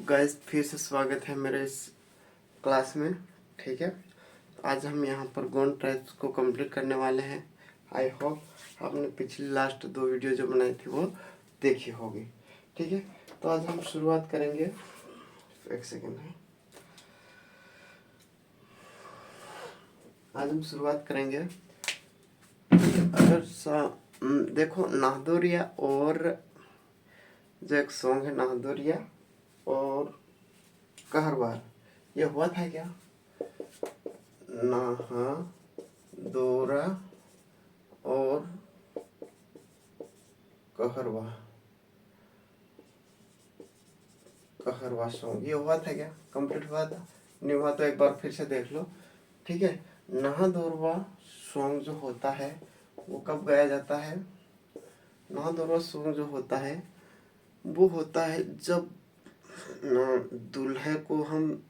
Guys फिर से स्वागत है मेरे इस क्लास में। ठीक है, आज हम यहाँ पर गोंड ट्राइब्स को कंप्लीट करने वाले हैं। आई होप आपने पिछली लास्ट 2 वीडियो जो बनाई थी वो देखी होगी। ठीक है, तो आज हम शुरुआत करेंगे। एक सेकेंड है, आज हम शुरुआत करेंगे। अगर देखो, नाहदोरिया और जो एक सॉन्ग है नाहदोरिया और कहरवार, ये हुआ था क्या? नाहदोरा और कहरवा, कहरवा सॉन्ग ये हुआ था क्या? कंप्लीट हुआ था? नहीं हुआ तो एक बार फिर से देख लो। ठीक है, नाहदोरवा सॉन्ग जो होता है वो कब गाया जाता है? नाहदोरवा सॉन्ग जो होता है वो होता है जब दूल्हे को हम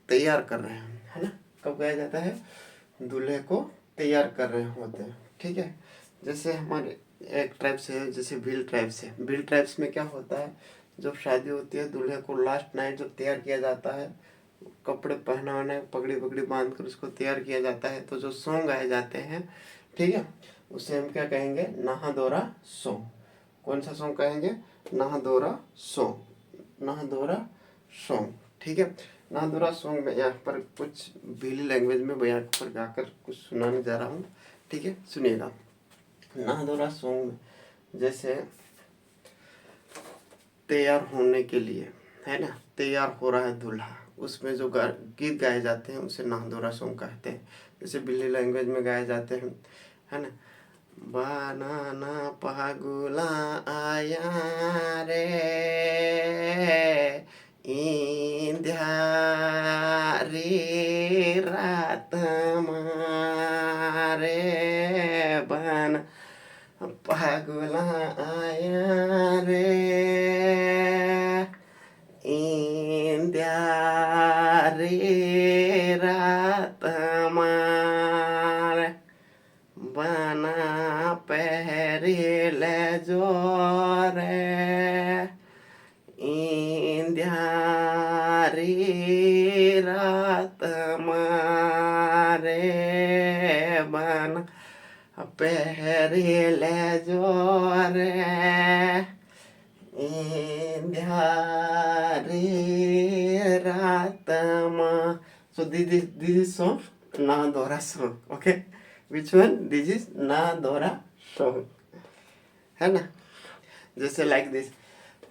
तैयार कर रहे हैं, है ना। कब गाया जाता है? दूल्हे को तैयार कर रहे होते हैं। ठीक है, जैसे हमारे एक ट्राइब्स है, जैसे भील ट्राइब्स है। भील ट्राइब्स में क्या होता है, जब शादी होती है दूल्हे को लास्ट नाइट जब तैयार किया जाता है, कपड़े पहना वहना पगड़ी पगड़ी बांध कर उसको तैयार किया जाता है, तो जो सॉन्ग गाए जाते हैं, ठीक है, उसे हम क्या कहेंगे? नाहदोरा सॉन्ग। कौन सा सॉन्ग कहेंगे? नाहदोरा सॉन्ग, नाहदोरा सॉन्ग। ठीक है, नाहदोरा सॉन्ग में यहाँ पर कुछ भीली लैंग्वेज में यहाँ पर गाकर कुछ सुनाने जा रहा हूँ। ठीक है, सुनिएगा। नाहदोरा सॉन्ग में जैसे तैयार होने के लिए, है ना, तैयार हो रहा है दूल्हा, उसमें जो गीत गाए जाते हैं उसे नाहदोरा सॉन्ग कहते हैं। जैसे भीली लैंग्वेज में गाए जाते हैं, है ना, बनाना पागुला आया रे इंध्यारी रात मारे, बन पागुला आया रे इंध्यारी रात मारे, बना पहरिले जोरे इंध्यारी रात मारे, बना पहरिले जोरे इंध्यारी रात मा। So this is song Nahdora song. Okay, which one? This is Nahdora song, है ना। जैसे like this,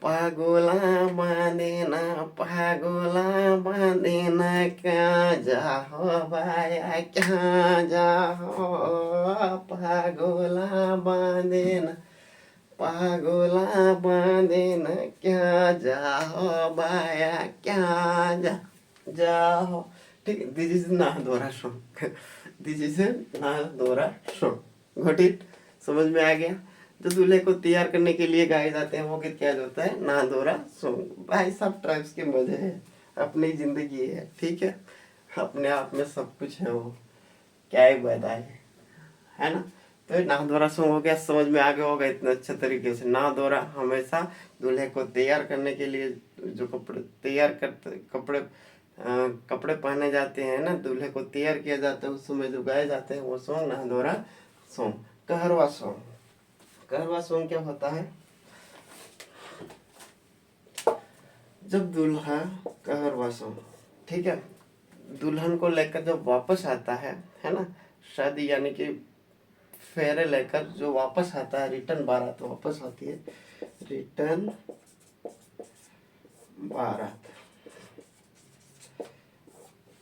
पागोला बांधेना पागोला बांधेना, क्या जाहो भाया क्या जाहो, पागोला बांधेना पागोला बांधेना, क्या जाहो भाया क्या जाहो। ठीक है, this is Nahdora song, this is Nahdora song. Got it? समझ में आ गया? जो दूल्हे को तैयार करने के लिए गाए जाते हैं वो गीत क्या होता है? नाहदोरा सॉन्ग। भाई सब ट्राइब्स के मजे हैं, अपनी जिंदगी है। ठीक है, अपने आप में सब कुछ है, वो क्या ही बताए, है ना। तो नाहदोरा सॉन्ग हो गया, समझ में आ गया होगा इतने अच्छे तरीके से। नाहदोरा हमेशा दूल्हे को तैयार करने के लिए जो कपड़े तैयार करते कपड़े पहने जाते हैं ना, दूल्हे को तैयार किया जाता है, उस समय जो गाए जाते हैं वो song Nahdora song. Kaharwa song, Kaharwa song क्या होता है? जब दूल्हा कहरवा सॉन्ग, ठीक है, दुल्हन को लेकर जब वापस आता है ना, शादी यानी कि फेरे लेकर जो वापस आता है, रिटर्न बारात वापस आती है, रिटर्न बारात।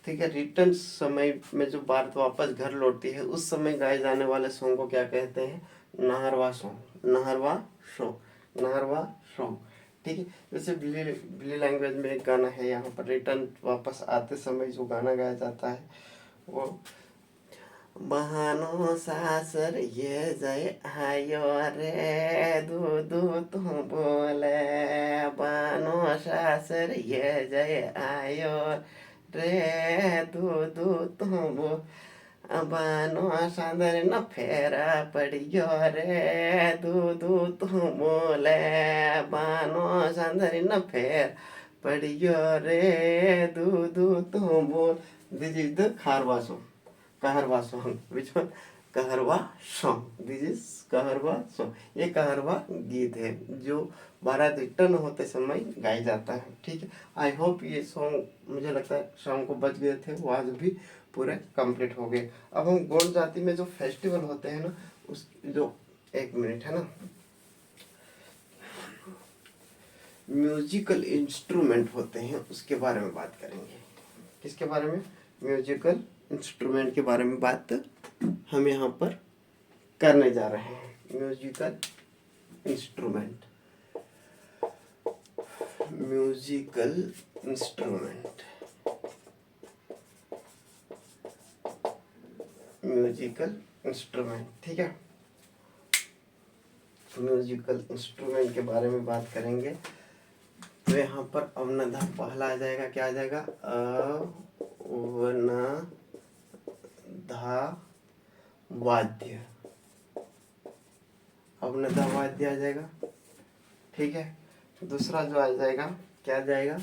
ठीक है, रिटर्न समय में जो बारात वापस घर लौटती है, उस समय गाए जाने वाले सॉन्ग को क्या कहते हैं? नाहरवा सॉन्ग, नाहरवा सॉन्ग, नाहरवा सॉन्ग। ठीक है, जैसे बिली लैंग्वेज में एक गाना है, यहाँ पर रिटर्न वापस आते समय जो गाना गाया जाता है वो, बहनो सासर ये जय आयो रे दूधू तुम बोले, बहनो सासर ये जय आयो रे दूधू तुम बोले, बहनो सांदर न फेरा पड़ियो रे दूधू तुम बोले, बहनो सांदर न फेर पढ़ियो रे दूधू तो बोल। This is the Kaharwa song, Kaharwa song. Which one? Kaharwa song. This is Kaharwa song. ये कहरवा गीत है जो बारात रिटर्न होते समय गाया जाता है। ठीक है, आई होप ये सॉन्ग, मुझे लगता है शाम को बज गए थे, वो आज भी पूरे कंप्लीट हो गए। अब हम गौड़ जाति में जो फेस्टिवल होते हैं ना, उस जो, एक मिनट है ना, म्यूजिकल इंस्ट्रूमेंट होते हैं उसके बारे में बात करेंगे। किसके बारे में? म्यूजिकल इंस्ट्रूमेंट के बारे में बात हम यहाँ पर करने जा रहे हैं। Musical instrument, musical instrument, musical instrument. ठीक है, म्यूजिकल इंस्ट्रूमेंट के बारे में बात करेंगे। तो यहाँ पर अवनधा पहला आ जाएगा। क्या आ जाएगा? अवनधा वाद्य, अवनधा वाद्य आ जाएगा। ठीक है, दूसरा जो आ जाएगा, क्या आ जाएगा?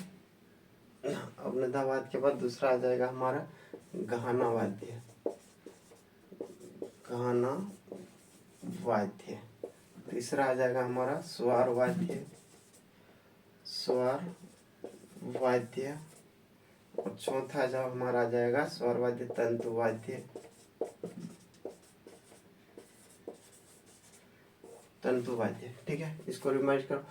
अवनधा वाद्य के बाद दूसरा आ जाएगा हमारा गाना वाद्य, गाना वाद्य। तीसरा आ जाएगा हमारा स्वर वाद्य, स्वर वाद्य। और चौथा जो हमारा आ जाएगा स्वर वाद्य तंतु वाद्य, तंतु वाद्य। ठीक है, इसको रिमाइंड करो।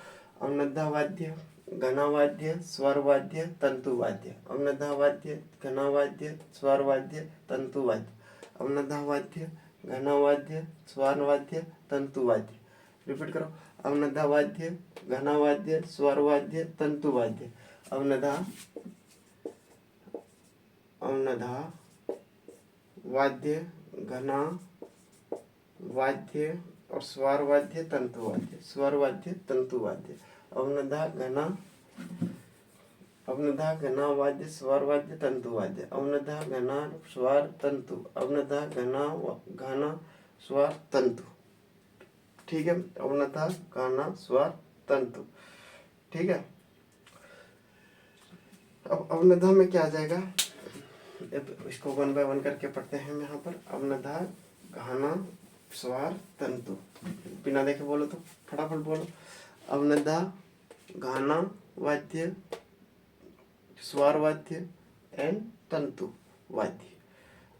अवनधा वाद्य, घना वाद्य, स्वर वाद्य, तंतु वाद्य। अवनधा वाद्य, घना वाद्य, स्वर वाद्य, तंतु वाद्य। अवनधा वाद्य, घना वाद्य, स्वर वाद्य, तंतु वाद्य। रिपीट करो। अवनधा वाद्य, घना वाद्य, स्वर वाद्य, तंतु वाद्य। अवनधा, अवनधा वाद्य, घना वाद्य और स्वर वाद्य, तंतु वाद्य, स्वर वाद्य, तंतु वाद्य। अवनधा घना, अवनधा घना वाद्य, स्वर वाद्य, तंतु वाद्य। अवनधा घना स्वर तंतु, अवनधा घना स्वर तंतु। ठीक है, अवनधा घना स्वर तंतु। ठीक है, अब अवनधा में क्या आ जाएगा? इसको वन बाय वन करके पढ़ते हैं। यहाँ पर अवनधा घना स्वर तंतु, बिना देखे बोलो तो फटाफट बोलो। अवनधा घना वाद्य, स्वर वाद्य एंड तंतु वाद्य।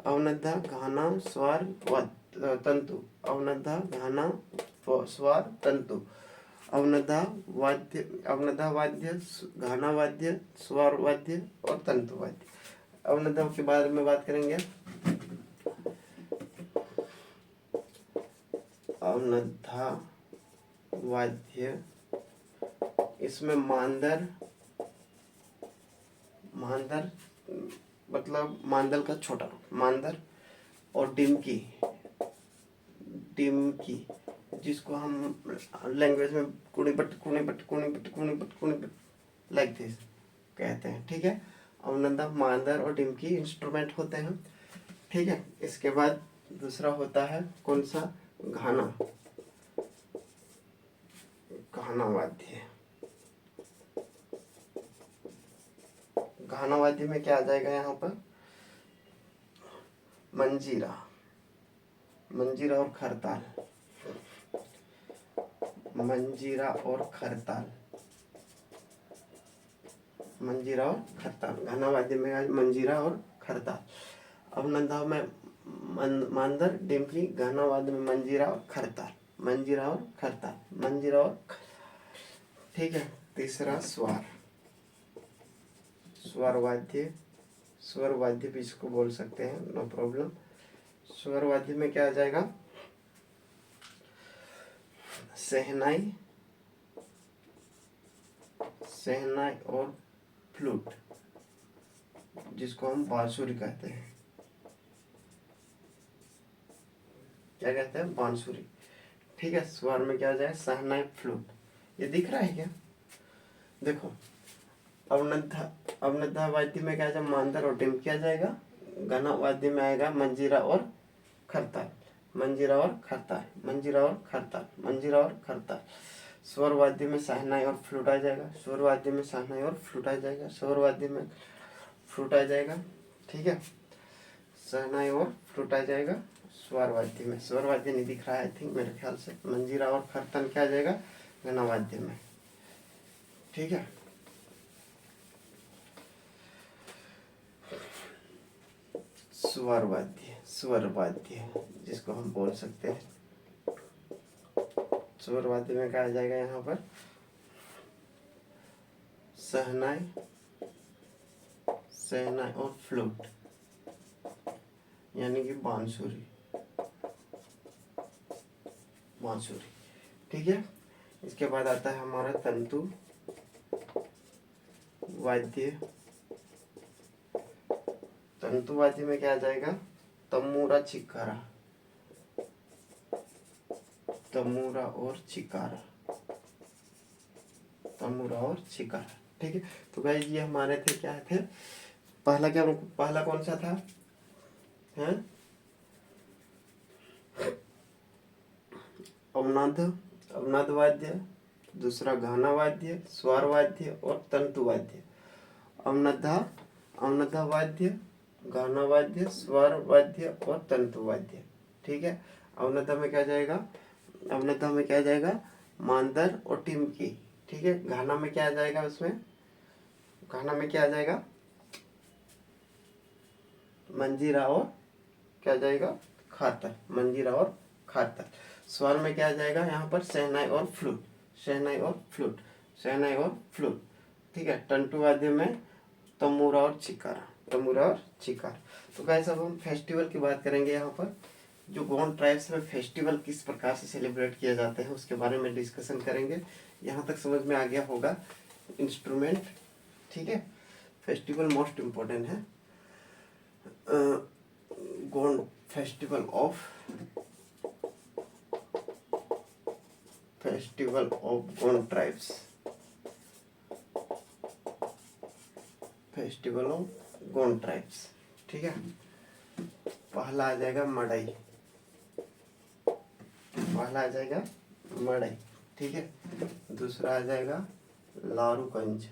अवनधा घना स्वर तंतु, अवनधा घना स्वर तंतु। अवनधा वाद्य, अवनधा वाद्य, घना वाद्य, स्वर वाद्य और तंतु वाद्य। अवनधा के बारे में बात करेंगे। अवनधा वाद्य, इसमें मांदर, मांदर मतलब मांदल का छोटा रूप, मांदर और डिमकी, डिमकी जिसको हम लैंग्वेज में कुणीपट, कुणीपट, कुणीपट, कुणीपट, कुणीपट लाइक दिस कहते हैं। ठीक है, अवनधा, मांदर और डिमकी इंस्ट्रूमेंट होते हैं। ठीक है, इसके बाद दूसरा होता है कौन सा? घाना, घाना वाद्य। घाना वाद्य में क्या आ जाएगा यहाँ पर? मंजीरा, मंजीरा और खरताल, मंजीरा और खरताल, मंजीरा और खरताल। घना वाद्य में आज मंजीरा और खरताल। अवनधा में मांदर, डिम्पली। घना वाद्य में मंजीरा और खरताल, मंजीरा और खरताल, मंजीरा और। ठीक है, तीसरा स्वर, स्वर वाद्य, स्वर वाद्य भी इसको बोल सकते हैं, नो प्रॉब्लम। स्वर वाद्य में क्या आ जाएगा? शहनाई, शहनाई और फ्लूट जिसको हम बांसुरी कहते हैं। क्या कहते हैं? बांसुरी। ठीक है, स्वर में क्या आ जाए? शहनाई, फ्लूट। ये दिख रहा है क्या? देखो, अवनधा, अवनधा वाद्य में क्या आ जाए? मांदर और डिम्की आ जाएगा। घना वाद्य में आएगा मंजीरा और खरताल, मंजीरा और खरताल, मंजीरा और खरताल, मंजीरा और खरताल। स्वर वाद्य में शहनाई और फ्लूट आ जाएगा, स्वर वाद्य में शहनाई और फ्लूट आ जाएगा, स्वर वाद्य में फ्लूट आ जाएगा। ठीक है, शहनाई और फ्लूट आ जाएगा स्वर वाद्य में। स्वर वाद्य नहीं दिख रहा है आई थिंक, मेरे ख्याल से मंजीरा और खरतन क्या आ जाएगा घना वाद्य में। ठीक है, स्वर वाद्य, स्वर वाद्य जिसको हम बोल सकते हैं, स्वर वाद्य में क्या आ जाएगा यहाँ पर शहनाई, शहनाई और फ्लूट यानी कि बांसुरी, बांसुरी। ठीक है, इसके बाद आता है हमारा तंतु वाद्य। तंतु वाद्य में क्या आ जाएगा तमूरा चिकारा, तमूरा और चिकारा, तमूरा और चिकारा। ठीक है, तो गाइस ये हमारे थे क्या थे, पहला क्या, पहला कौन सा था हैं अवनाद, अवनाद वाद्य, दूसरा गाना वाद्य, स्वर वाद्य और तंतु वाद्य। अवनद्धा, अवनद्धा वाद्य, गाना वाद्य, स्वर वाद्य और तंतु वाद्य। ठीक है, अवनद्धा में क्या जाएगा, अवनद्धा में क्या जाएगा मांदर और टिमकी। ठीक है, गाना में क्या आ जाएगा, उसमें गाना में क्या आ जाएगा मंजीरा और क्या जाएगा खातर, मंजीरा और खातर। स्वर में क्या आ जाएगा यहाँ पर शहनाई और फ्लूट, शहनाई और फ्लूट, शहनाई और फ्लूट। ठीक है, तंतु वाद्य में तमूरा और चिकारा, तमूरा और चिकार। तो गाइस अब हम फेस्टिवल की बात करेंगे। यहाँ पर जो गोंड ट्राइब्स में फेस्टिवल किस प्रकार से सेलिब्रेट किए जाते हैं उसके बारे में डिस्कशन करेंगे। यहाँ तक समझ में आ गया होगा इंस्ट्रूमेंट। ठीक है, फेस्टिवल मोस्ट इम्पोर्टेंट है। Gond festival of, festival of Gond tribes, festival of Gond tribes. ठीक है, पहला आ जाएगा मड़ई, पहला आ जाएगा मड़ई। ठीक है, दूसरा आ जाएगा लारूगंज,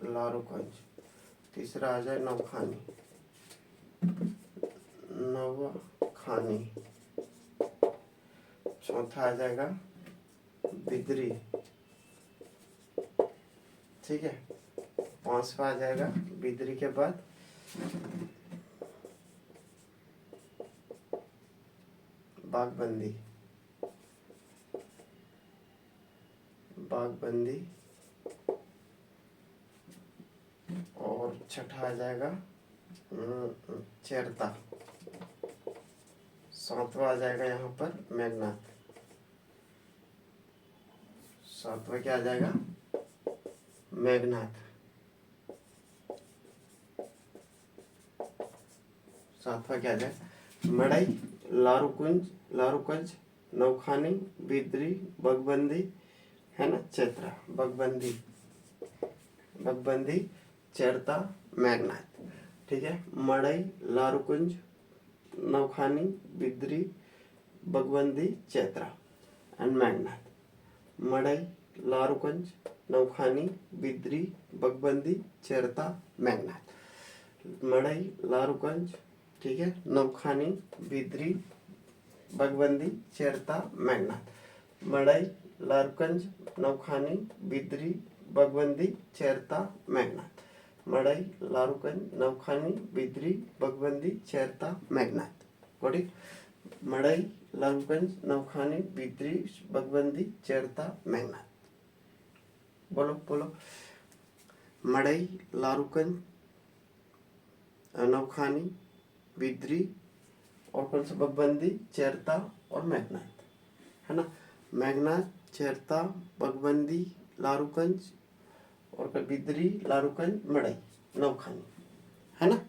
लारूगंज। तीसरा आ जाए नवखानी, नवखानी। चौथा आ जाएगा बिदरी। ठीक है, पांचवा आ जाएगा बिदरी के बाद बागबंदी, बागबंदी। और छठा आ जाएगा चेरता। सातवां आ जाएगा यहाँ पर मेघनाथ, सातवां क्या आ जाएगा मेघनाथ। सातवां क्या आ जाएगा मड़ई, लारूकुंज, लारूकंज, नवखानी, बिदरी, बगबंदी है ना, चैत्रा, बगबंदी, बगबंदी, चेरता, मेघनाथ। ठीक है, मड़ई, लारूकुंज, नवखानी, बिदरी, बगबंदी, चैत्रा एंड मेघनाथ। मड़ई, लारूगंज, नवखानी, बिदरी, बगबंदी, चेरता, मेघनाथ। मड़ई, लारूगंज, ठीक है, नवखानी, बिदरी, बगबंदी, चेरता, मेघनाथ। मड़ई, लारूगंज, नवखानी, बिदरी, बगबंदी, चेरता, मेघनाथ। मड़ई, लारूगंज, नवखानी, बिदरी, बगबंदी, चेरता, मेघनाथ। Got it. मड़ई, लारूगंज, नवखानी, बिदरी, बगबंदी, चेरता, मेघनाथ। बोलो बोलो, मड़ई, लारूगंज, नवखानी, बिदरी और कौन सा बगबंदी, चेरता और मेघनाथ है ना। मेघनाथ, चेरता, बगबंदी, लारूगंज और बिदरी, लारूगंज, मड़ई, नवखानी है ना।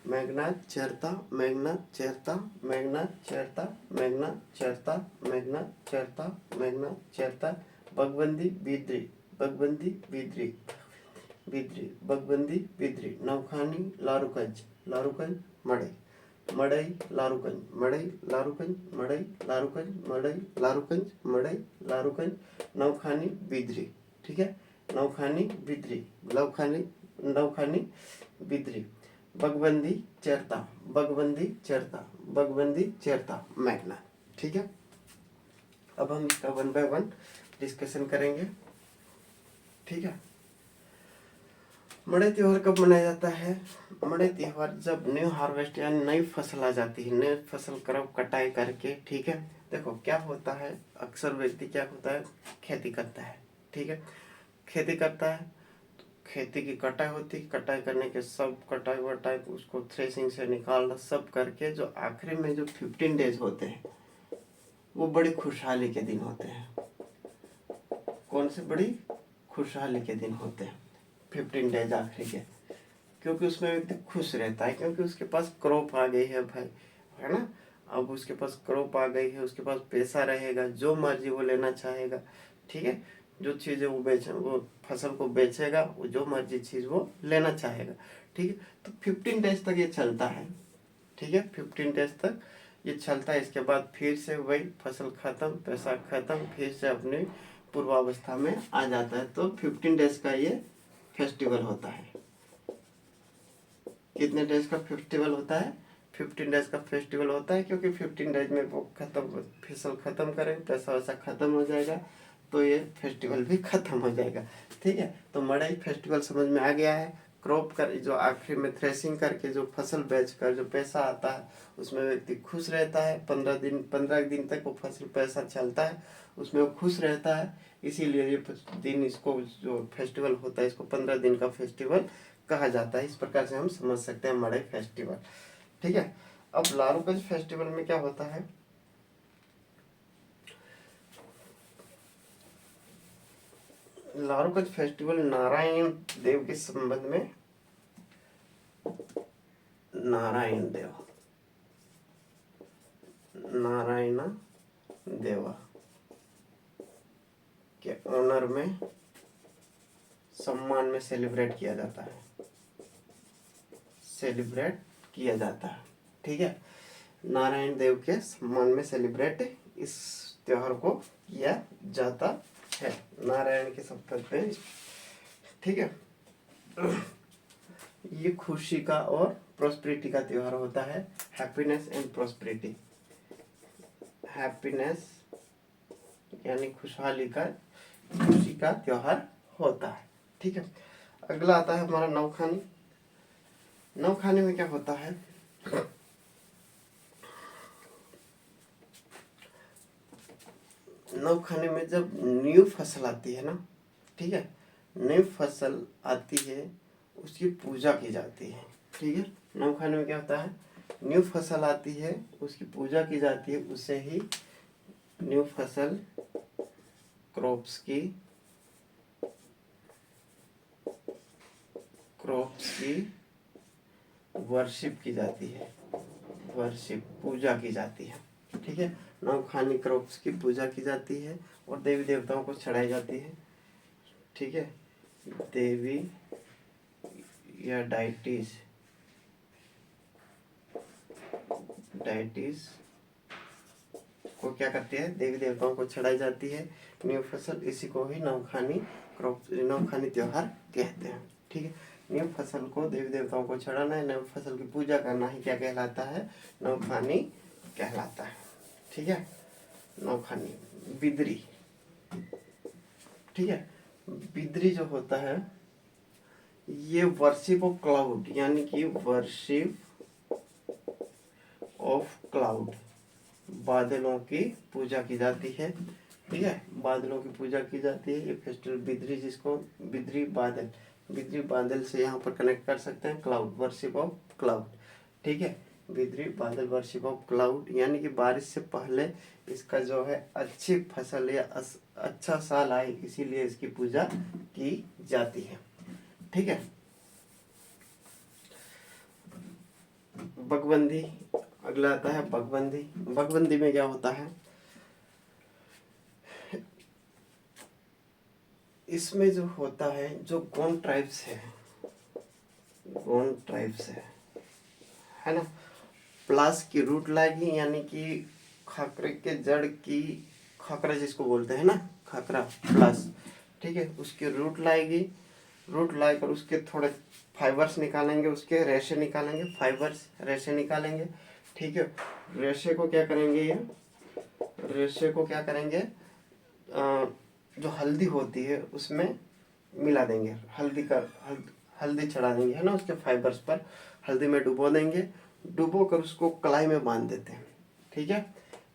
मेघनाथ, चेरता, मेघनाथ, चेरता, मेघनाथ, चेरता, मेघनाथ, चेरता, मेघनाथ, चेरता, मेघनाथ, चेरता, बगबंदी, बिदरी, बगबंदी, बिदरी, बिदरी, बगबंदी, बिदरी, नवखानी, लारूगंज, लारूगंज, मड़ई। मड़ई लारूगंज, मड़ई लारूगंज, मड़ई लारूगंज, मड़ई लारूगंज, मड़ई लारूगंज, नवखानी बिदरी। ठीक है, नवखानी बिदरी, नवखानी नवखानी बिदरी, बगबंदी चेरता, बगबंदी चेरता, बगबंदी चेरता, मैगना। ठीक है, अब हम इसका 1 बाय 1 डिस्कशन करेंगे। ठीक है, मड़ई त्योहार कब मनाया जाता है? मड़ई त्योहार जब न्यू हार्वेस्ट यानी नई फसल आ जाती है, नई फसल कटाई करके। ठीक है, देखो क्या होता है, अक्सर व्यक्ति क्या होता है, खेती करता है। ठीक है, खेती करता है, खेती की कटाई होती, कटाई करने के सब कटाई वटाई उसको थ्रेसिंग से निकालना सब करके जो आखिरी में जो 15 डेज होते हैं वो बड़ी खुशहाली के दिन होते हैं। कौन से बड़ी खुशहाली के दिन होते हैं? 15 डेज आखिरी के, क्योंकि उसमें व्यक्ति खुश रहता है, क्योंकि उसके पास क्रॉप आ गई है भाई, है ना। अब उसके पास क्रॉप आ गई है, उसके पास पैसा रहेगा, जो मर्जी वो लेना चाहेगा। ठीक है, जो चीज़ें वो फसल को बेचेगा, वो जो मर्जी चीज़ वो लेना चाहेगा। ठीक है, तो 15 डेज तक ये चलता है। ठीक है, 15 डेज तक ये चलता है। इसके बाद फिर से वही फसल खत्म, पैसा खत्म, फिर से अपनी पूर्वावस्था में आ जाता है। तो 15 डेज का ये फेस्टिवल होता है। कितने डेज का फेस्टिवल होता है? 15 डेज का फेस्टिवल होता है, क्योंकि 15 डेज में वो खत्म, फसल खत्म करें, पैसा वैसा खत्म हो जाएगा, तो ये फेस्टिवल भी खत्म हो जाएगा। ठीक है, तो मड़ई फेस्टिवल समझ में आ गया है। क्रॉप कर जो आखिरी में थ्रेसिंग करके जो फसल बेच कर जो पैसा आता है, उसमें व्यक्ति खुश रहता है। 15 दिन तक वो फसल पैसा चलता है, उसमें वो खुश रहता है। इसीलिए ये दिन, इसको जो फेस्टिवल होता है, इसको 15 दिन का फेस्टिवल कहा जाता है। इस प्रकार से हम समझ सकते हैं मड़ई फेस्टिवल। ठीक है, अब लारूगंज फेस्टिवल में क्या होता है? लारूगंज फेस्टिवल नारायण देव के संबंध में, नारायण देव, नारायण देवा के ऑनर में, सम्मान में सेलिब्रेट किया जाता है, सेलिब्रेट किया जाता है। ठीक है, नारायण देव के सम्मान में सेलिब्रेट इस त्योहार को किया जाता है, नारायण के सप्तक पे। ठीक है, ये खुशी का और प्रॉस्पेरिटी का त्योहार होता है, हैप्पीनेस एंड प्रॉस्पेरिटी। हैप्पीनेस यानी खुशहाली का, खुशी का त्योहार होता है। ठीक है, अगला आता है हमारा नवखानी। नवखानी में क्या होता है? नवखानी में जब न्यू फसल आती है ना, ठीक है, न्यू फसल आती है, उसकी पूजा की जाती है। ठीक है, नवखानी में क्या होता है? न्यू फसल आती है, उसकी पूजा की जाती है, उससे ही न्यू फसल, क्रॉप्स की वर्शिप की जाती है, वर्शिप पूजा की जाती है। ठीक है, नवखानी क्रॉप्स की पूजा की जाती है और देवी देवताओं को चढ़ाई जाती है। ठीक है, देवी या डाइटिस को क्या करती है? देवी देवताओं को चढ़ाई जाती है न्यू फसल। इसी को ही नवखानी त्योहार कहते हैं। ठीक है, न्यू फसल को देवी देवताओं को चढ़ाना है, नई फसल की पूजा करना ही क्या कहलाता है? नवखानी कहलाता है। ठीक है, नवखानी बिदरी। ठीक है, बिदरी जो होता है, ये वर्शिप ऑफ क्लाउड, यानी कि वर्शिप ऑफ क्लाउड, बादलों की पूजा की जाती है। ठीक है, बादलों की पूजा की जाती है। ये फेस्टिवल बिदरी, जिसको बिदरी बादल से यहाँ पर कनेक्ट कर सकते हैं, क्लाउड, वर्शिप ऑफ क्लाउड। ठीक है, बिदरी बादल, वर्शिप ऑफ क्लाउड, यानी कि बारिश से पहले इसका जो है अच्छी फसल या अच्छा साल आए, इसीलिए इसकी पूजा की जाती है। ठीक है, बगबंदी अगला आता है, बगबंदी। बगबंदी में क्या होता है? इसमें जो होता है, जो गोंड ट्राइब्स है, गोंड ट्राइब्स है ना, प्लस की रूट लाएगी, यानी कि खाकरे के जड़ की, खाकरा जिसको बोलते हैं ना, खाकरा प्लस, ठीक है, उसकी रूट लाएगी। रूट लाकर उसके थोड़े फाइबर्स निकालेंगे, उसके रेशे निकालेंगे, फाइबर्स रेशे निकालेंगे, ठीक है। रेशे को क्या करेंगे, ये रेशे को क्या करेंगे, जो हल्दी होती है उसमें मिला देंगे, हल्दी चढ़ा देंगे, है ना, उसके फाइबर्स पर हल्दी में डुबो देंगे। डुबो कर उसको कलाई में बांध देते हैं, ठीक है,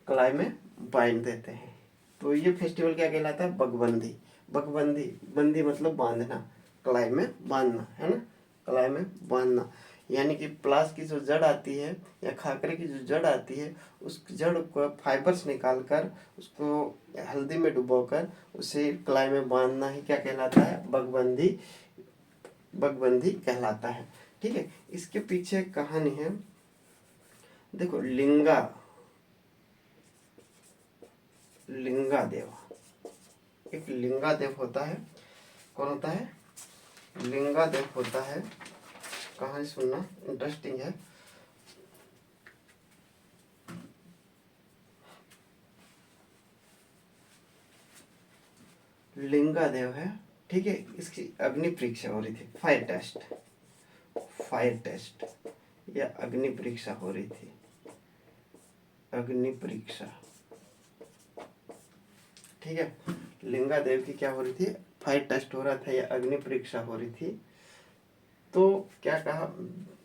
कलाई में बांध देते हैं। तो ये फेस्टिवल क्या कहलाता है, बगबंदी। बगबंदी, बंदी मतलब बांधना, कलाई में बांधना, है ना, कलाई में बांधना। यानी कि प्लास की जो जड़ आती है या खाकरे की जो जड़ आती है, उस जड़ को फाइबर्स निकाल कर उसको हल्दी में डुबोकर उसे कलाई में बांधना ही क्या कहलाता है, बगबंदी, बगबंदी कहलाता है, ठीक है। इसके पीछे एक कहानी है, देखो, लिंगादेव, एक लिंगादेव होता है। कौन होता है, लिंगादेव होता है। कहानी सुनना, इंटरेस्टिंग है। लिंगादेव है, ठीक है। इसकी अग्नि परीक्षा हो रही थी, फायर टेस्ट या अग्नि परीक्षा हो रही थी, अग्नि परीक्षा, ठीक है। लिंगादेव की क्या हो रही थी, फायर टेस्ट हो रहा था या अग्नि परीक्षा हो रही थी। तो क्या कहा,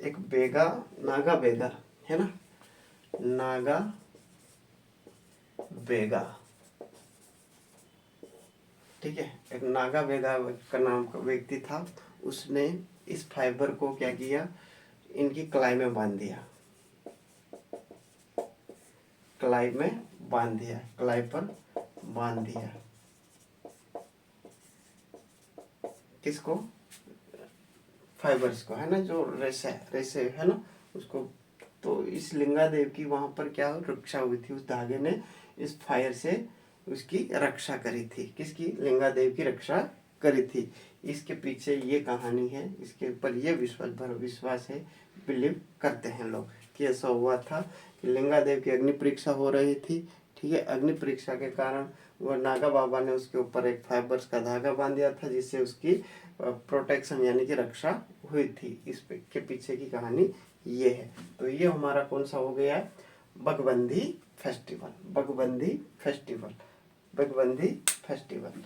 एक बेगा, नागा बेगा, है ना, नागा बेगा, ठीक है, एक नागा बेगा का नाम का व्यक्ति था। उसने इस फाइबर को क्या किया, इनकी कलाई में बांध दिया, कलाई में बांध दिया, कलाई पर बांध दिया। किसको, फाइबर्स को, है ना, जो रेसे है ना, उसको। तो इस लिंगादेव की वहां पर क्या रक्षा हुई थी, उस धागे ने इस फायर से उसकी रक्षा करी थी। किसकी, लिंगादेव की रक्षा करी थी। इसके पीछे ये कहानी है, इसके ऊपर ये विश्वास है, बिलीव करते हैं लोग कि ऐसा हुआ था कि लिंगादेव की अग्नि परीक्षा हो रही थी, ठीक है। अग्नि परीक्षा के कारण वह नागा बाबा ने उसके ऊपर एक फाइबर्स का धागा बांध दिया था, जिससे उसकी प्रोटेक्शन यानी कि रक्षा हुई थी। इस के पीछे की कहानी ये है। तो ये हमारा कौन सा हो गया, बगबंदी फेस्टिवल, बगबंदी फेस्टिवल, बगबंदी फेस्टिवल,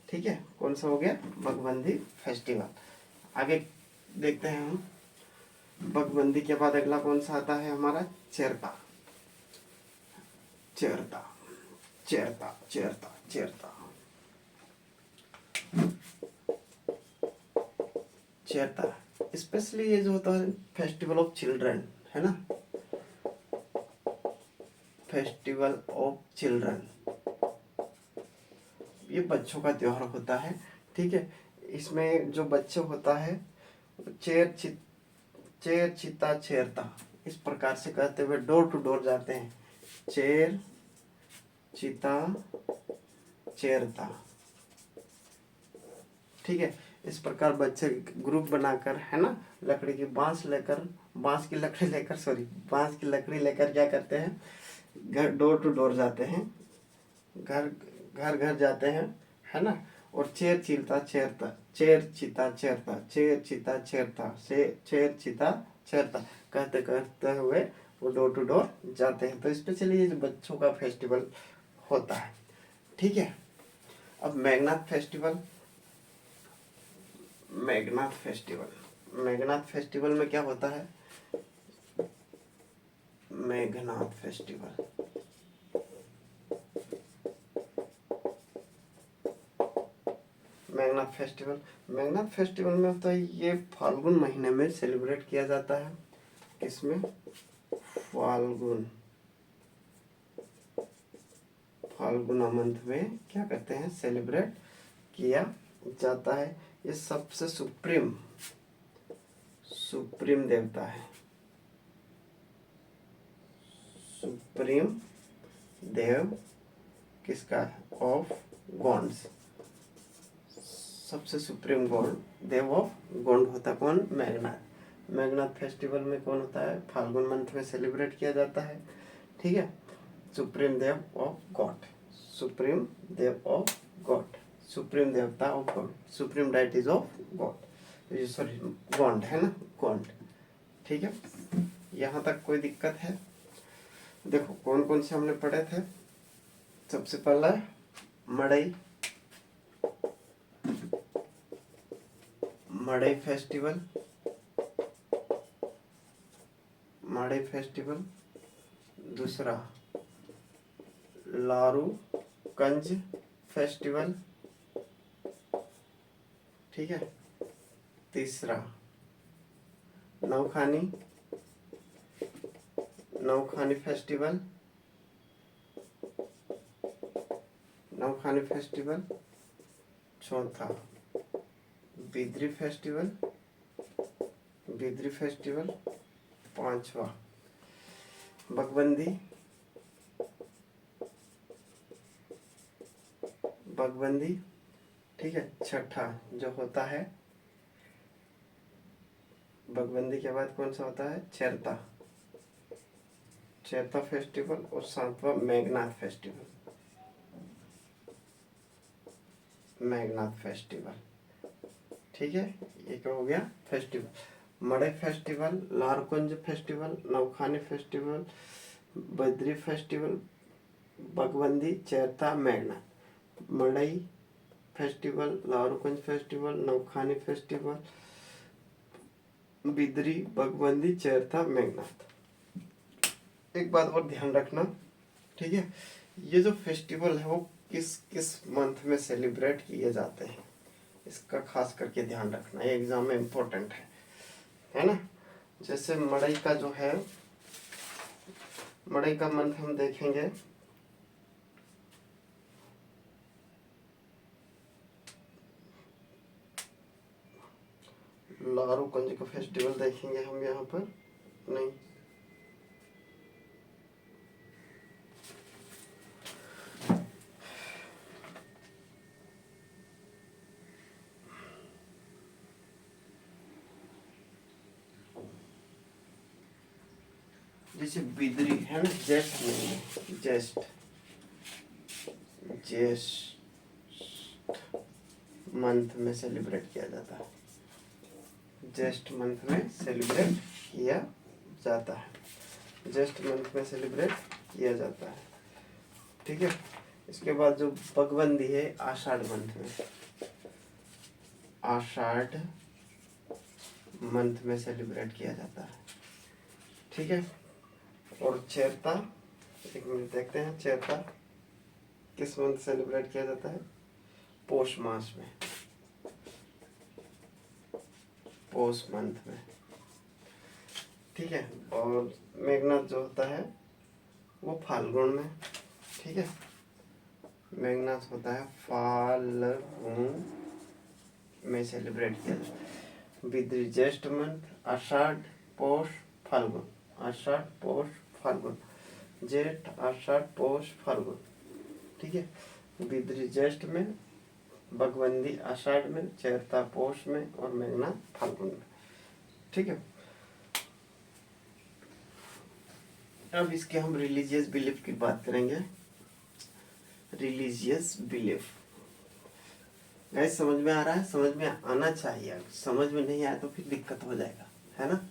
ठीक है। कौन सा हो गया, बगबंदी फेस्टिवल। आगे देखते हैं हम, बगबंदी के बाद अगला कौन सा आता है हमारा, चेरता, चेरता, चेरता, चेरता, चेरता, चेरता। स्पेशली ये जो होता है फेस्टिवल ऑफ चिल्ड्रन, है ना, फेस्टिवल ऑफ चिल्ड्रन, ये बच्चों का त्योहार होता है, ठीक है। इसमें जो बच्चे होता है चेर चिता चेरता, इस प्रकार से कहते हुए डोर टू डोर जाते हैं, चेर चिता चेरता, ठीक है। इस प्रकार बच्चे ग्रुप बनाकर, है ना, लकड़ी की बांस की लकड़ी लेकर क्या करते हैं, घर डोर टू डोर जाते हैं, घर घर जाते हैं, है ना। और चेर चिता चेरता, चेर चिता चेरता, चेर चिता चेरता, चेर चिता चेरता कहते कहते हुए वो डोर टू डोर जाते हैं। तो स्पेशली ये जो बच्चों का फेस्टिवल होता है, ठीक है। अब मेघनाथ फेस्टिवल, मेघनाथ फेस्टिवल में क्या होता है, मेघनाथ फेस्टिवल, मेघनाथ फेस्टिवल में होता है, ये फाल्गुन महीने में सेलिब्रेट किया जाता है। किसमें, फाल्गुन मंथ में क्या करते हैं, सेलिब्रेट किया जाता है। ये सबसे सुप्रीम देवता है, सुप्रीम देव किसका, ऑफ गॉड्स, सबसे सुप्रीम गॉड, देव ऑफ गॉड होता कौन, मेघनाथ। मेघनाथ फेस्टिवल में कौन होता है, फाल्गुन मंथ में सेलिब्रेट किया जाता है, ठीक है। Supreme dev of god, supreme dev of god, supreme devta of god, supreme deities of god, sorry god है ना, गॉड, ठीक है। यहाँ तक कोई दिक्कत है? देखो कौन कौन से हमने पढ़े थे। सबसे पहला मड़ई, मड़ई फेस्टिवल, मड़ई फेस्टिवल। दूसरा लारू कंज फेस्टिवल, ठीक है। तीसरा नौखानी, नौखानी फेस्टिवल, नौखानी फेस्टिवल। चौथा बिद्री फेस्टिवल, बिद्री फेस्टिवल। पांचवा बगबंदी, बगबंदी, ठीक है। छठा जो होता है बगबंदी के बाद कौन सा होता है, चैरता, चैरता फेस्टिवल। और सातवां मेघनाथ फेस्टिवल, मेघनाथ फेस्टिवल, ठीक है। ये क्या हो गया festival, Madai festival, Larkunj festival, Naukhani festival, Badri festival, Bagbandi, Chairta, Meghnath. Madai festival, Larukunj festival, Naukhani festival, Bidri, Bagbandi, Chairta, Meghnath. एक बात और ध्यान रखना, ठीक है, ये जो फेस्टिवल है वो किस किस मंथ में सेलिब्रेट किए जाते हैं, इसका खास करके ध्यान रखना, ये एग्जाम में इम्पोर्टेंट है ना। जैसे मड़ई का जो है, मड़ई का मंथ हम देखेंगे लारूकुंज का फेस्टिवल देखेंगे हम यहाँ पर, नहीं जैसे बिद्री है ना, ज्येष्ठ महीने, ज्येष्ठ, ज्येष्ठ मंथ में सेलिब्रेट किया जाता है, ज्येष्ठ मंथ में सेलिब्रेट किया जाता है, ज्येष्ठ मंथ में सेलिब्रेट किया जाता है, ठीक है। इसके बाद जो बगबंदी है आषाढ़ मंथ में, आषाढ़ मंथ में सेलिब्रेट किया जाता है, ठीक है। और चैरता, एक मिनट देखते हैं, चैरता किस मंथ सेलिब्रेट किया जाता है, पौष मास में, पौष मंथ में, ठीक है। और मेघनाथ जो होता है वो फाल्गुन में, ठीक है, मेघनाथ होता है फाल्गुन में सेलिब्रेट किया जाता है। बिद्री ज्येष्ठ मंथ, आषाढ़, पौष, फाल्गुन, आषाढ़, पौष, फाल्गुन, जेठ, आषाढ़, पौष, फाल्गुन, ठीक है। बिद्री ज्येष्ठ में, बगबंदी आषाढ़ में, चैरता पौष में और मेघनाथ फाल्गुन में, ठीक है। अब इसके हम रिलीजियस बिलीफ की बात करेंगे। रिलीजियस बिलीफ गाइस, समझ में आ रहा है, समझ में आना चाहिए, समझ में नहीं आया तो फिर दिक्कत हो जाएगा, है ना।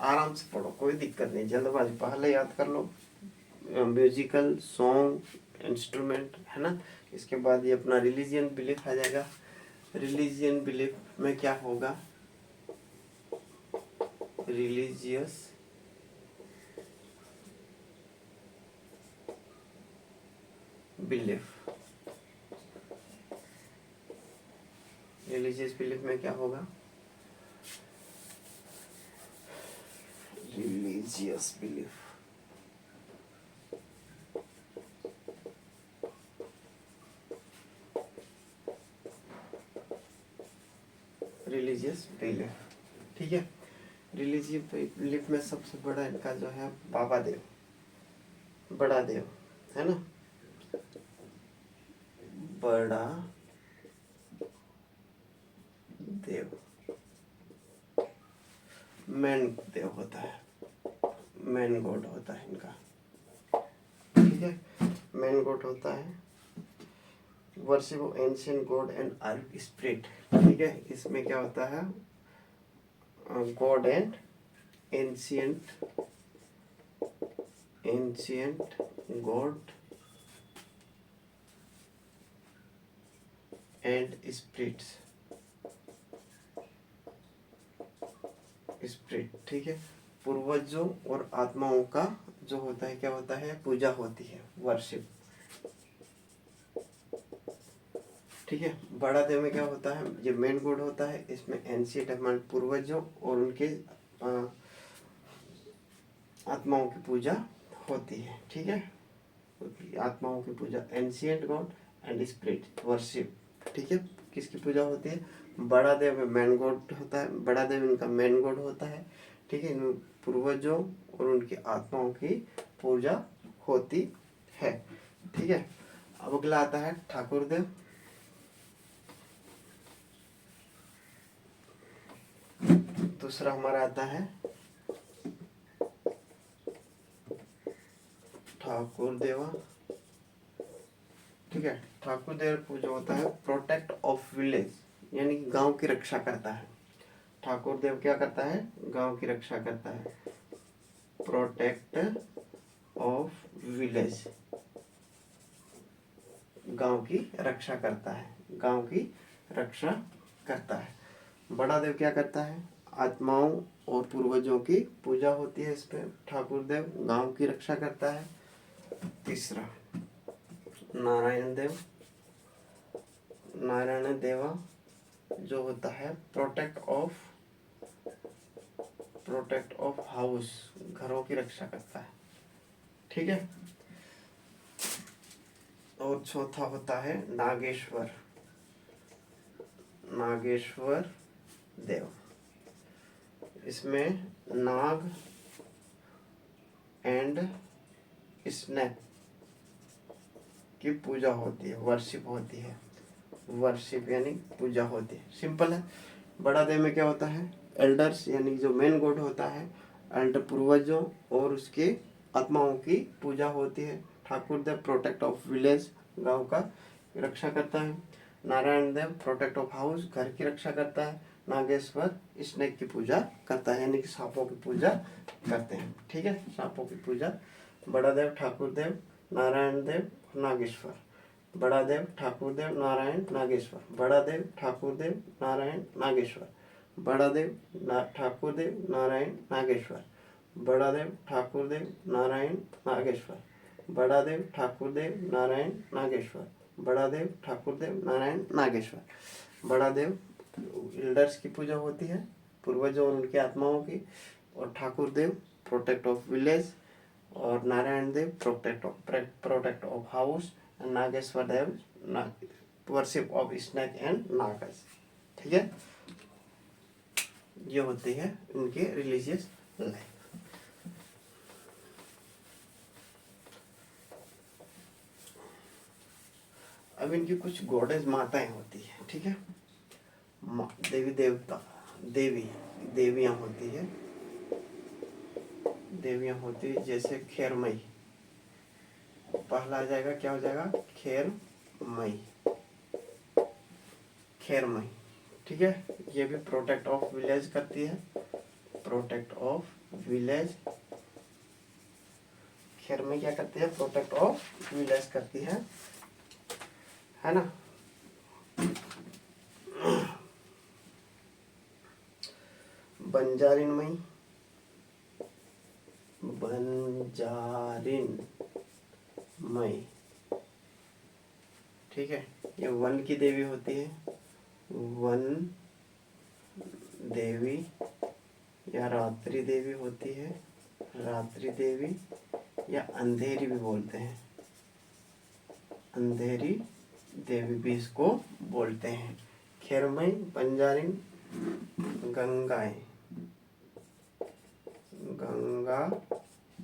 आराम से पढ़ो, कोई दिक्कत नहीं, जल्दबाजी, पहले याद कर लो म्यूजिकल सॉन्ग इंस्ट्रूमेंट, है ना। इसके बाद ये अपना रिलीजियन बिलीफ आ जाएगा। रिलीजियन बिलीफ में क्या होगा, रिलीजियस बिलीफ, रिलीजियस बिलीफ में क्या होगा, रिलीजियस बिलीफ, रिलीजियस बिलीफ, ठीक है। रिलीजियस बिलीफ में सबसे बड़ा इनका जो है बाबा देव, बड़ा देव, है ना, बड़ा देव, मैन देव होता है, मैन गॉड होता है इनका, ठीक है, मैन गॉड होता है। Worship of ancient god and ark spirit, ठीक है, इसमें क्या होता है, god and ancient god and spirits, spirit, ठीक है, पूर्वजों और आत्माओं का जो होता है, क्या होता है, पूजा होती है, वर्शिप, ठीक है। बड़ा देव में क्या होता है, ये मेन गॉड होता है, इसमें एंशिएंट पूर्वजों और उनके आत्माओं की पूजा होती है, ठीक है, आत्माओं की पूजा, ancient god and spirit worship, ठीक है। किसकी पूजा होती है, बड़ा देव में मैन गॉड होता है, बड़ा देव इनका मैन गॉड होता है, ठीक है, इन पूर्वजों और उनकी आत्माओं की पूजा होती है, ठीक है। अब अगला आता है ठाकुर देव। दूसरा हमारा आता है ठाकुर देवा, ठीक है। ठाकुर देव पूजा होता है प्रोटेक्ट ऑफ विलेज, यानी कि गांव की रक्षा करता है। ठाकुर देव क्या करता है, गांव की रक्षा करता है, प्रोटेक्ट ऑफ विलेज, गांव की रक्षा करता है, गांव की रक्षा करता है। बड़ा देव क्या करता है, आत्माओं और पूर्वजों की पूजा होती है इसमें, ठाकुर देव गांव की रक्षा करता है। तीसरा नारायण देव, नारायण देवा जो होता है प्रोटेक्ट ऑफ हाउस, घरों की रक्षा करता है, ठीक है। और चौथा होता है नागेश्वर, नागेश्वर देव, इसमें नाग एंड स्नेक की पूजा होती है, वर्शिप होती है, वर्शिप यानी पूजा होती है, सिंपल है। बड़ा देव में क्या होता है, एल्डर्स यानी जो मेन गॉड होता है, एल्डर पूर्वजों और उसके आत्माओं की पूजा होती है। Thakur Dev protect of village, गांव का रक्षा करता है। Narayan Dev protect of house, घर की रक्षा करता है। नागेश्वर स्नेक की पूजा करता है, यानी कि सांपों की पूजा करते हैं, ठीक है, सांपों की पूजा। बड़ा देव ठाकुर देव नारायण देव नागेश्वर, बड़ा देव ठाकुर देव नारायण नागेश्वर, बड़ा देव ठाकुर देव नारायण नागेश्वर, बड़ा देव ठाकुर देव नारायण नागेश्वर, बड़ा देव ठाकुर देव नारायण नागेश्वर, बड़ा देव ठाकुर देव नारायण नागेश्वर, बड़ा देव ठाकुर देव नारायण नागेश्वर। बड़ा देव एल्डर्स की पूजा होती है, पूर्वजों और उनकी आत्माओं की, और Thakur Dev protect of village, और Narayan Dev protect of house, Nageshwar Dev worship of snake and nagas, ठीक है। ये होती है उनके रिलीजियस लाइफ। अब इनकी कुछ गॉडेस माताएं होती है, ठीक है, देवी देवता, देवियां होती है, देवियां होती है, जैसे खैरमई, पहला आ जाएगा, क्या हो जाएगा, खैरमई, खैरमई, ठीक है। ये भी प्रोटेक्ट ऑफ विलेज करती है, प्रोटेक्ट ऑफ विलेज, खैरमई क्या करती है, प्रोटेक्ट ऑफ विलेज करती है ना। बंजारिन मई, बंजारिन मई, ठीक है, ये वन की देवी होती है, वन देवी या रात्रि देवी होती है, रात्रि देवी या अंधेरी भी बोलते हैं, अंधेरी देवी भी इसको बोलते हैं। खैरमई, बंजारिन, गंगाएं, गंगाइनमई,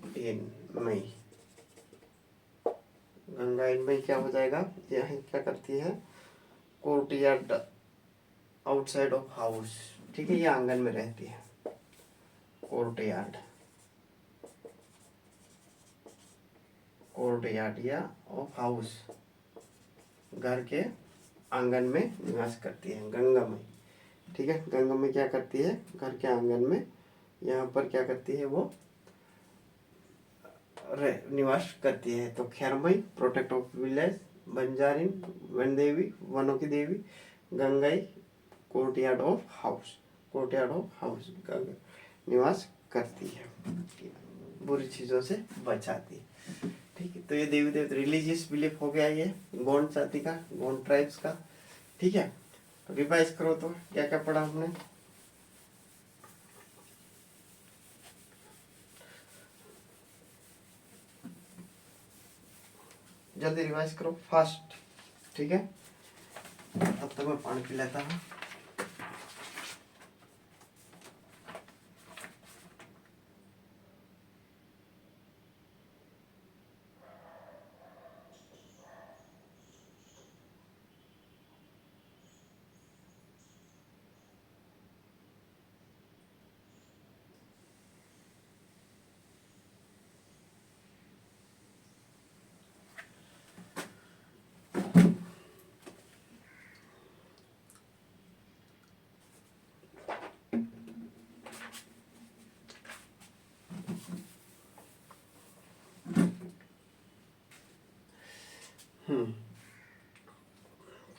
गंगाइनमई क्या हो जाएगा, यह क्या करती है, कोर्टयार्ड आउटसाइड ऑफ हाउस, ठीक है, ये आंगन में रहती है, कोर्टयार्ड, कोर्टयार्ड या ऑफ हाउस, घर के आंगन में निवास करती है गंगा माई। ठीक है, गंगा माई क्या करती है, घर के आंगन में यहाँ पर क्या करती है, वो निवास करती है। तो Khairmai protect of village, Banjarin वन देवी, वनों की देवी, Gangai courtyard of house, courtyard of house निवास करती है, बुरी चीज़ों से बचाती है। ठीक है, तो ये देवी देवता रिलीजियस बिलीफ हो गया, ये गोंड जाति का, गोंड ट्राइब्स का। ठीक है, तो रिवाइज करो तो क्या क्या पढ़ा हमने। जल्दी रिवाइज करो फास्ट। ठीक है, तब तक मैं पानी पी लेता हूँ।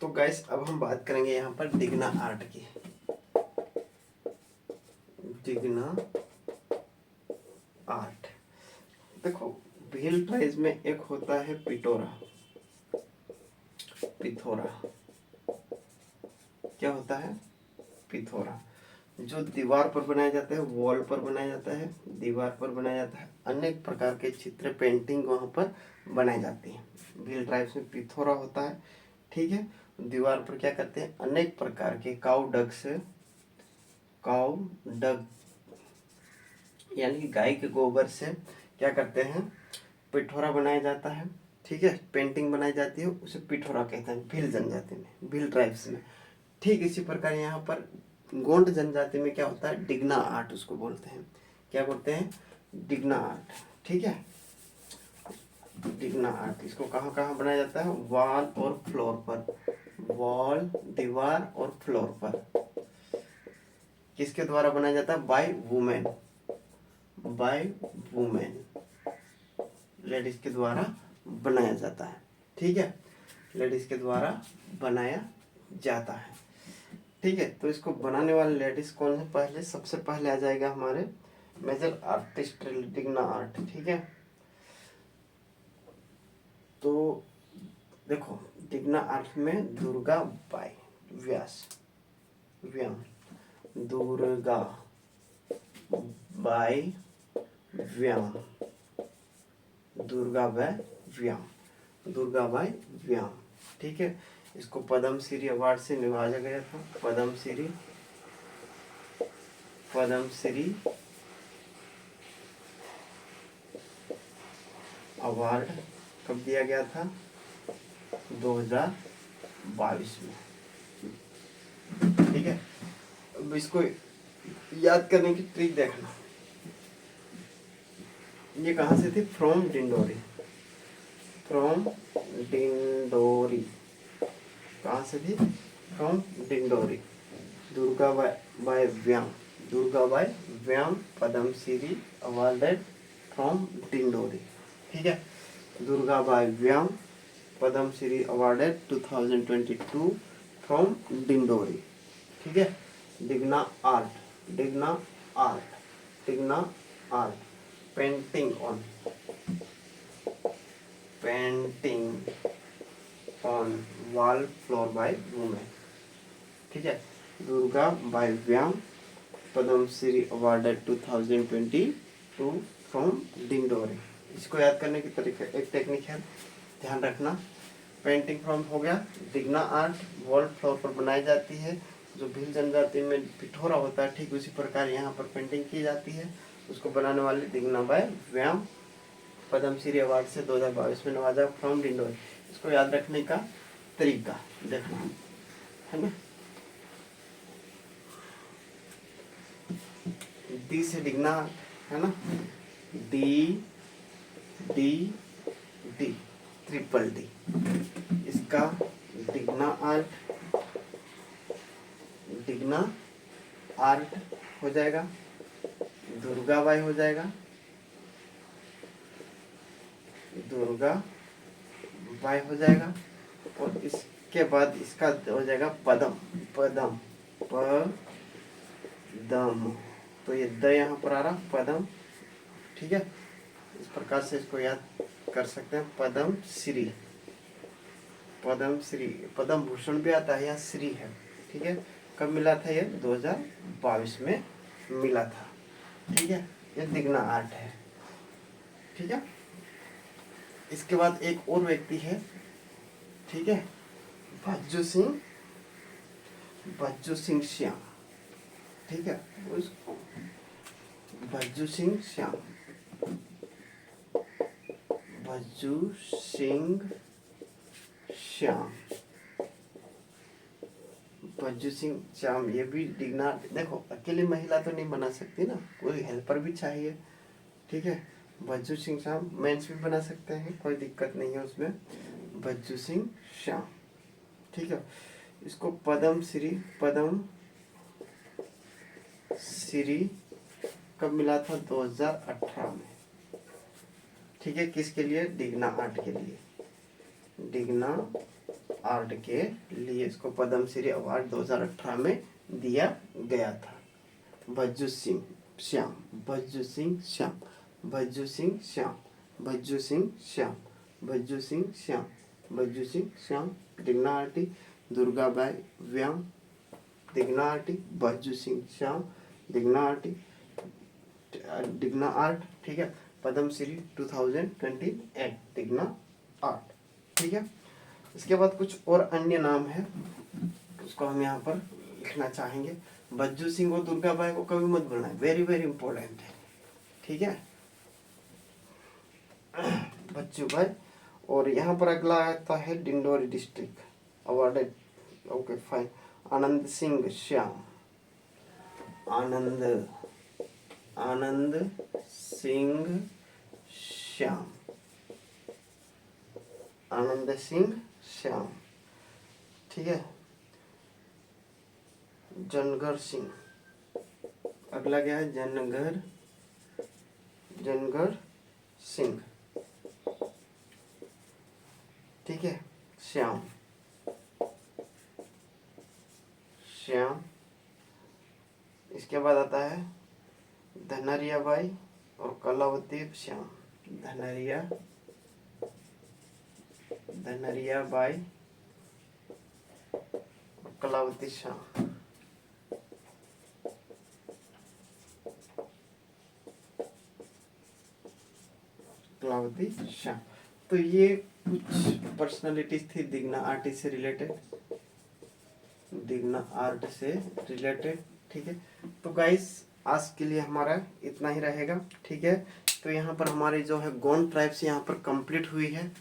तो गाइस अब हम बात करेंगे यहाँ पर डिग्ना आर्ट की। डिग्ना आर्ट, देखो भील ट्राइब्स में एक होता है पिटोरा, पिथोरा। क्या होता है, पिथोरा, जो दीवार पर बनाया जाता है, वॉल पर बनाया जाता है, दीवार पर बनाया जाता है। अनेक प्रकार के चित्र पेंटिंग वहाँ पर बनाई जाती है। भील ट्राइब्स में पिथोरा होता है। ठीक है, दीवार पर क्या करते हैं, अनेक प्रकार के काउ डग से, काउ डग यानी कि गाय के गोबर से क्या करते हैं, पिठोरा बनाया जाता है। ठीक है, पेंटिंग बनाई जाती है, उसे पिठोरा कहते हैं भील जनजाति में, भील ट्राइब्स में। ठीक इसी प्रकार यहाँ पर गोंड जनजाति में क्या होता है, डिग्ना आर्ट उसको बोलते हैं। क्या बोलते हैं, डिग्ना आर्ट। ठीक है, डिग्ना आर्ट इसको कहाँ कहाँ बनाया जाता है, वॉल और फ्लोर पर, वॉल दीवार और फ्लोर पर। किसके द्वारा बनाया जाता है, by women, by women, ladies के द्वारा बनाया जाता है। ठीक है, लेडीज के द्वारा बनाया जाता है। ठीक है, तो इसको बनाने वाले लेडीज कौन है, पहले सबसे पहले आ जाएगा हमारे मेजर आर्टिस्ट डिग्ना आर्ट। ठीक है, तो देखो डिग्ना आर्ट में दुर्गा बाई व्यास, व्याम, दुर्गा बाई व्याम, दुर्गा बाई व्याम, दुर्गा बाई व्याम। ठीक है, इसको पद्मश्री अवार्ड से नवाजा गया था। पद्मश्री, पद्मश्री अवार्ड कब दिया गया था, 2022 में। ठीक है, अब इसको याद करने की ट्रिक देखना। ये कहाँ से थी, फ्रॉम डिंडोरी, फ्रॉम डिंडोरी, कहाँ से थी, फ्रॉम डिंडोरी। दुर्गा बाई व्याम, दुर्गा बाई व्याम पद्मश्री अवार्डेड फ्रॉम डिंडोरी। ठीक है, दुर्गा बाई व्याम पद्मश्री अवार्डेड 2022 फ्रॉम डिंडोरी। ठीक है, Digna art, Digna art, Digna art, painting on, painting on wall floor by women. ठीक है, दुर्गा बाई व्याम पद्मश्री अवार्डेड 2022 फ्रॉम डिंडोरी। इसको याद करने की तरीका, एक टेक्निक है, ध्यान रखना। पेंटिंग फ्रॉम हो गया, डिग्ना आर्ट वॉल फ्लोर पर बनाई जाती है, जो भील जनजाति में पिठोरा होता है, ठीक उसी प्रकार यहाँ पर पेंटिंग की जाती है। उसको बनाने वाले डिग्ना बाई व्याम पद्मश्री अवार्ड से 2022 में नवाजा फ्रॉम डिंडोरी। इसको याद रखने का तरीका देखना है ना, डी से डिग्ना है ना, D D D, triple D. इसका डिग्ना आर्ट हो जाएगा, दुर्गाबाई हो जाएगा, दुर्गाबाई हो जाएगा। और इसके बाद इसका हो जाएगा पदम, तो ये द यहाँ पर आ रहा, पदम, ठीक है। इस प्रकार से इसको याद कर सकते हैं, पद्म श्री, पद्म भूषण भी आता है, या श्री है, ठीक है। कब मिला था ये? 2022 में मिला था, ठीक है। ये दिग्ना आर्ट है, ठीक है। इसके बाद एक और व्यक्ति है, ठीक है, भज्जू सिंह श्याम, ठीक है। उसको भज्जू सिंह श्याम, ये भी डिग्ना। देखो अकेली महिला तो नहीं बना सकती ना, कोई हेल्पर भी चाहिए, ठीक है। भज्जू सिंह श्याम मेंस भी बना सकते हैं, कोई दिक्कत नहीं है उसमें। भज्जू सिंह श्याम, ठीक है। इसको पद्म श्री कब मिला था? 2018 में, ठीक है। किसके लिए? डिग्ना आर्ट के लिए, डिग्ना आर्ट के लिए इसको पद्म श्री अवार्ड 2018 में दिया गया था। Bhajju Singh Shyam, Digna art, Durgabai Vyam, Digna art, Bhajju Singh Shyam, Digna art, Digna art, ठीक है। पद्म श्री 2028 डिग्ना आर्ट, ठीक है। इसके बाद कुछ और अन्य नाम है, उसको हम यहाँ पर लिखना चाहेंगे। भज्जू सिंह और दुर्गाबाई को कभी मत भूलना है, वेरी वेरी इंपॉर्टेंट है, ठीक है। भज्जू भाई। और यहाँ पर अगला आता है Dindori district awarded, okay fine. Anand Singh Shyam, Anand Singh Shyam, ठीक है। जनगर सिंह, अगला क्या है? जनगर सिंह, ठीक है। श्याम, इसके बाद आता है धनरिया बाई और कलावती श्याम, धनरिया बाई और कलावती श्याम, तो ये कुछ पर्सनालिटीज थी दिग्ना आर्ट से रिलेटेड, ठीक है। तो गाइस आज के लिए हमारा इतना ही रहेगा, ठीक है। तो यहाँ पर हमारी जो है गोंड ट्राइब्स यहाँ पर कंप्लीट हुई है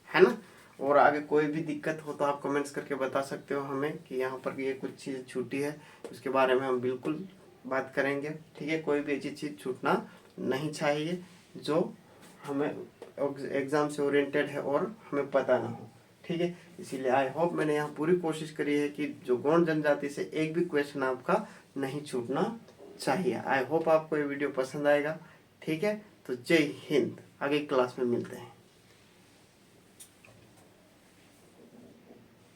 ना। और आगे कोई भी दिक्कत हो तो आप कमेंट्स करके बता सकते हो हमें कि यहाँ पर ये कुछ चीज़ छूटी है, उसके बारे में हम बिल्कुल बात करेंगे, ठीक है। कोई भी ऐसी चीज़ छूटना नहीं चाहिए जो हमें एग्ज़ाम से ओरिएंटेड है और हमें पता ना हो, ठीक है। इसीलिए आई होप मैंने यहाँ पूरी कोशिश करी है कि जो गोंड जनजाति से एक भी क्वेश्चन आपका नहीं छूटना चाहिए। आई होप आपको ये वीडियो पसंद आएगा, ठीक है। तो जय हिंद, आगे क्लास में मिलते हैं।